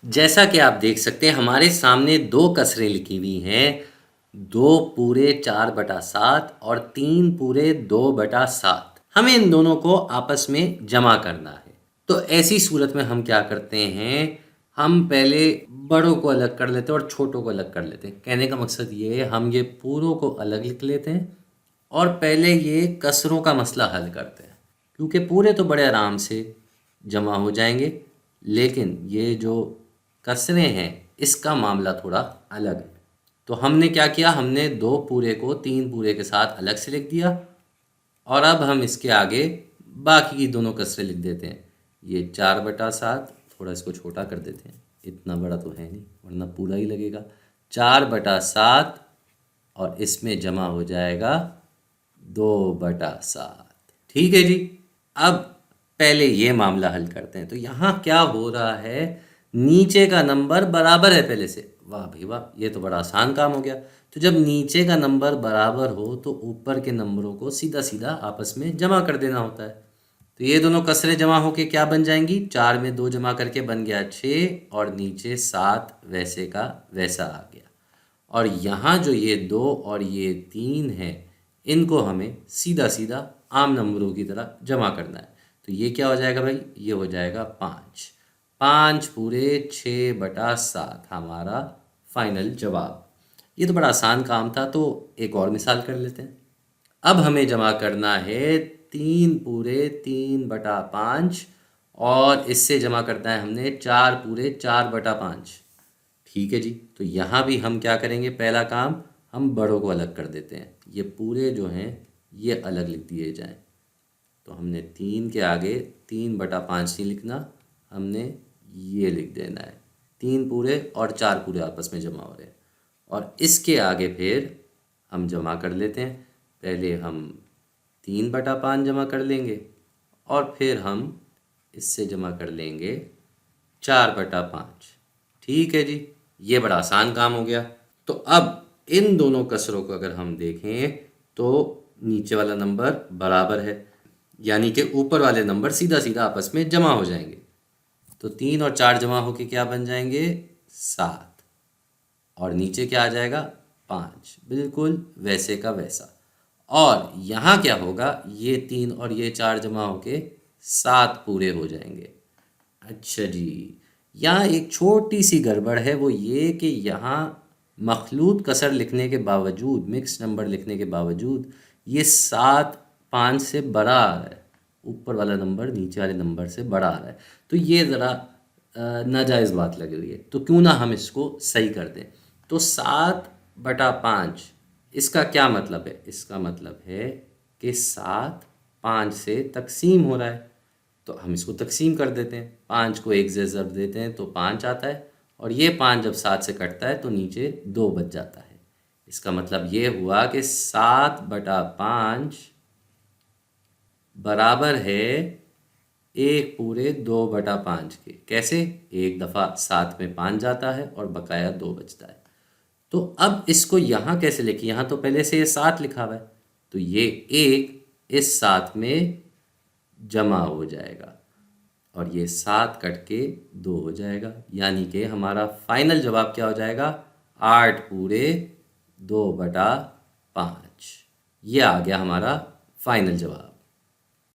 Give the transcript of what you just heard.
जैसा कि आप देख सकते हैं हमारे सामने दो कसरें लिखी हुई हैं, 2 पूरे 4/7 और 3 पूरे 2/7। हमें इन दोनों को आपस में जमा करना है। तो ऐसी सूरत में हम क्या करते हैं, हम पहले बड़ों को अलग कर लेते हैं और छोटों को अलग कर लेते हैं। कहने का मकसद ये है, हम ये पूरों को अलग लिख लेते हैं और पहले ये कसरों का मसला हल करते हैं, क्योंकि पूरे तो बड़े आराम से जमा हो जाएंगे, लेकिन ये जो कसरें हैं इसका मामला थोड़ा अलग है। तो हमने क्या किया, हमने 2 पूरे को 3 पूरे के साथ अलग से लिख दिया और अब हम इसके आगे बाकी की दोनों कसरें लिख देते हैं। ये 4/7, थोड़ा इसको छोटा कर देते हैं, इतना बड़ा तो है नहीं वरना पूरा ही लगेगा। 4/7 और इसमें जमा हो जाएगा 2/7। ठीक है जी। अब पहले ये मामला हल करते हैं। तो यहाँ क्या हो रहा है, नीचे का नंबर बराबर है पहले से। वाह भाई वाह, ये तो बड़ा आसान काम हो गया। तो जब नीचे का नंबर बराबर हो तो ऊपर के नंबरों को सीधा सीधा आपस में जमा कर देना होता है। तो ये दोनों कसरें जमा होके क्या बन जाएंगी, 4 में 2 जमा करके बन गया 6 और नीचे 7 वैसे का वैसा आ गया। और यहाँ जो ये 2 और ये 3 है, इनको हमें सीधा सीधा आम नंबरों की तरह जमा करना है। तो ये क्या हो जाएगा भाई, ये हो जाएगा 5। 5 पूरे 6/7 हमारा फाइनल जवाब। ये तो बड़ा आसान काम था। तो एक और मिसाल कर लेते हैं। अब हमें जमा करना है 3 पूरे 3/5 और इससे जमा करना है हमने 4 पूरे 4/5। ठीक है जी। तो यहाँ भी हम क्या करेंगे, पहला काम हम बड़ों को अलग कर देते हैं। ये पूरे जो हैं ये अलग लिख दिए जाएं। तो हमने 3 के आगे 3/5 नहीं लिखना, हमने ये लिख देना है। 3 पूरे और 4 पूरे आपस में जमा हो रहे हैं और इसके आगे फिर हम जमा कर लेते हैं। पहले हम 3/5 जमा कर लेंगे और फिर हम इससे जमा कर लेंगे 4/5। ठीक है जी, ये बड़ा आसान काम हो गया। तो अब इन दोनों कसरों को अगर हम देखें तो नीचे वाला नंबर बराबर है, यानी कि ऊपर वाले नंबर सीधा सीधा आपस में जमा हो जाएंगे। तो 3 और 4 जमा होके क्या बन जाएंगे, 7 और नीचे क्या आ जाएगा, 5, बिल्कुल वैसे का वैसा। और यहाँ क्या होगा, ये 3 और ये 4 जमा होके 7 पूरे हो जाएंगे। अच्छा जी, यहाँ एक छोटी सी गड़बड़ है, वो ये कि यहाँ मखलूत कसर लिखने के बावजूद, मिक्स नंबर लिखने के बावजूद ये 7 5 से बड़ा आ रहा है। ऊपर वाला नंबर नीचे वाले नंबर से बड़ा आ रहा है। तो ये ज़रा नाजायज़ बात लग रही है। तो क्यों ना हम इसको सही कर दें। तो 7/5 इसका क्या मतलब है, इसका मतलब है कि 7 5 से तकसीम हो रहा है। तो हम इसको तकसीम कर देते हैं, 5 को 1 से ज़रब देते हैं तो 5 आता है और ये 5 जब 7 से कटता है तो नीचे 2 बच जाता है। इसका मतलब ये हुआ कि 7/5 बराबर है 1 पूरे 2/5 के। कैसे, एक दफ़ा 7 में 5 जाता है और बकाया 2 बचता है। तो अब इसको यहाँ कैसे लिखें, यहाँ तो पहले से ये 7 लिखा हुआ है, तो ये 1 इस 7 में जमा हो जाएगा और ये 7 कट के 2 हो जाएगा, यानी कि हमारा फाइनल जवाब क्या हो जाएगा, 8 पूरे 2/5। ये आ गया हमारा फाइनल जवाब।